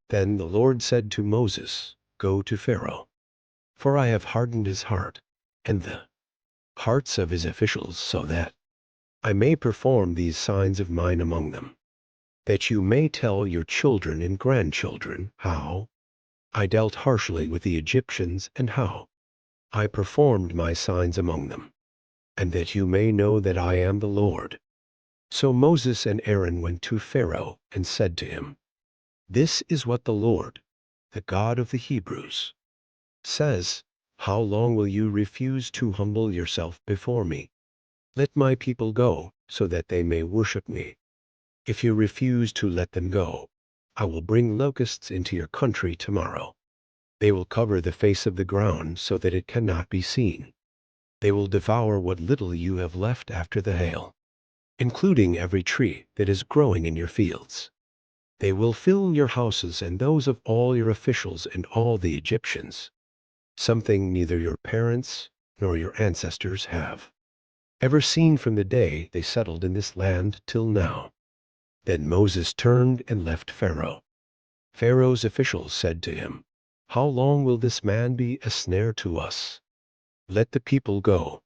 Then the Lord said to Moses, "Go to Pharaoh, for I have hardened his heart and the hearts of his officials, so that I may perform these signs of mine among them, that you may tell your children and grandchildren how I dealt harshly with the Egyptians and how I performed my signs among them, and that you may know that I am the Lord." So Moses and Aaron went to Pharaoh and said to him, "This is what the Lord, the God of the Hebrews, says, how long will you refuse to humble yourself before me? Let my people go, so that they may worship me. If you refuse to let them go, I will bring locusts into your country tomorrow. They will cover the face of the ground so that it cannot be seen. They will devour what little you have left after the hail, including every tree that is growing in your fields. They will fill your houses and those of all your officials and all the Egyptians, something neither your parents nor your ancestors have ever seen from the day they settled in this land till now." Then Moses turned and left Pharaoh. Pharaoh's officials said to him, "How long will this man be a snare to us? Let the people go,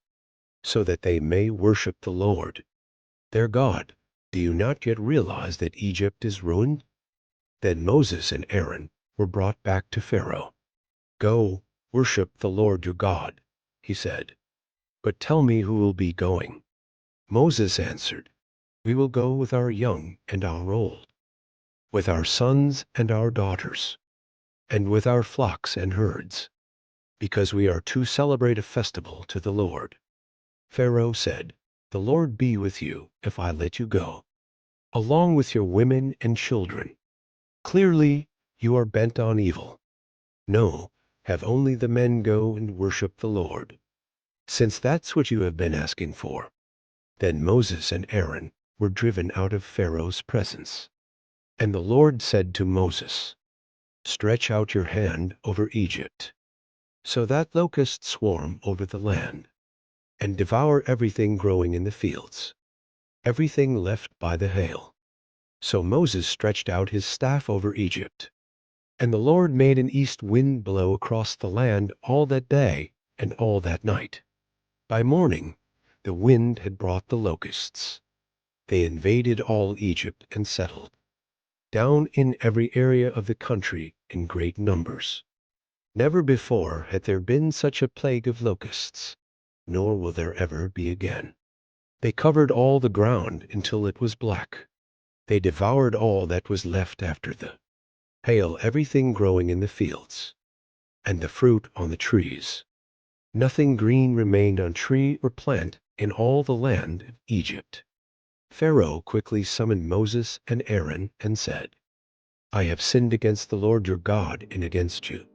so that they may worship the Lord, their God. Do you not yet realize that Egypt is ruined?" Then Moses and Aaron were brought back to Pharaoh. "Go, worship the Lord your God," he said. "But tell me who will be going." Moses answered, "We will go with our young and our old, with our sons and our daughters, and with our flocks and herds, because we are to celebrate a festival to the Lord." Pharaoh said, "The Lord be with you if I let you go, along with your women and children. Clearly, you are bent on evil. No, have only the men go and worship the Lord, since that's what you have been asking for." Then Moses and Aaron were driven out of Pharaoh's presence. And the Lord said to Moses, "Stretch out your hand over Egypt, so that locusts swarm over the land, and devour everything growing in the fields, everything left by the hail." So Moses stretched out his staff over Egypt, and the Lord made an east wind blow across the land all that day and all that night. By morning the wind had brought the locusts. They invaded all Egypt and settled down in every area of the country in great numbers. Never before had there been such a plague of locusts, nor will there ever be again. They covered all the ground until it was black. They devoured all that was left after the hail, everything growing in the fields, and the fruit on the trees. Nothing green remained on tree or plant in all the land of Egypt. Pharaoh quickly summoned Moses and Aaron and said, "I have sinned against the Lord your God and against you.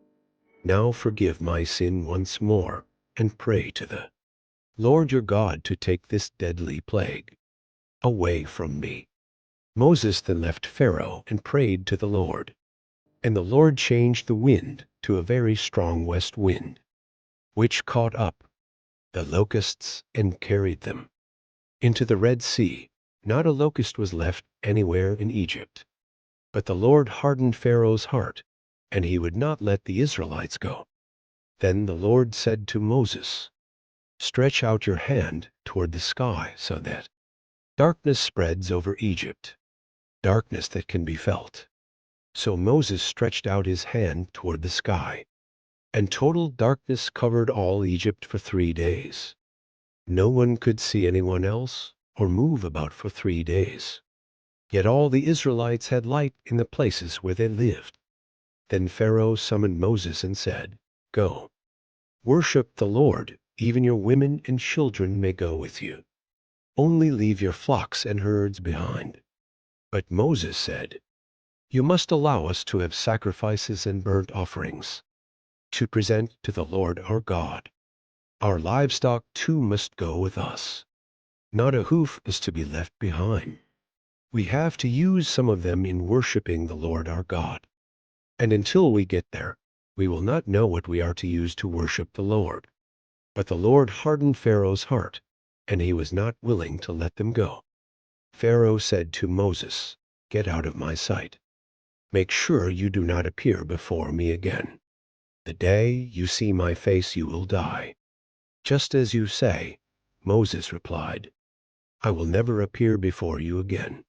Now forgive my sin once more, and pray to the Lord your God to take this deadly plague away from me." Moses then left Pharaoh and prayed to the Lord. And the Lord changed the wind to a very strong west wind, which caught up the locusts and carried them into the Red Sea. Not a locust was left anywhere in Egypt. But the Lord hardened Pharaoh's heart, and he would not let the Israelites go. Then the Lord said to Moses, "Stretch out your hand toward the sky so that darkness spreads over Egypt, darkness that can be felt." So Moses stretched out his hand toward the sky, and total darkness covered all Egypt for 3 days. No one could see anyone else or move about for 3 days. Yet all the Israelites had light in the places where they lived. Then Pharaoh summoned Moses and said, "Go, worship the Lord. Even your women and children may go with you. Only leave your flocks and herds behind." But Moses said, "You must allow us to have sacrifices and burnt offerings to present to the Lord our God. Our livestock too must go with us. Not a hoof is to be left behind. We have to use some of them in worshiping the Lord our God. And until we get there, we will not know what we are to use to worship the Lord." But the Lord hardened Pharaoh's heart, and he was not willing to let them go. Pharaoh said to Moses, "Get out of my sight. Make sure you do not appear before me again. The day you see my face you will die." "Just as you say," Moses replied. "I will never appear before you again."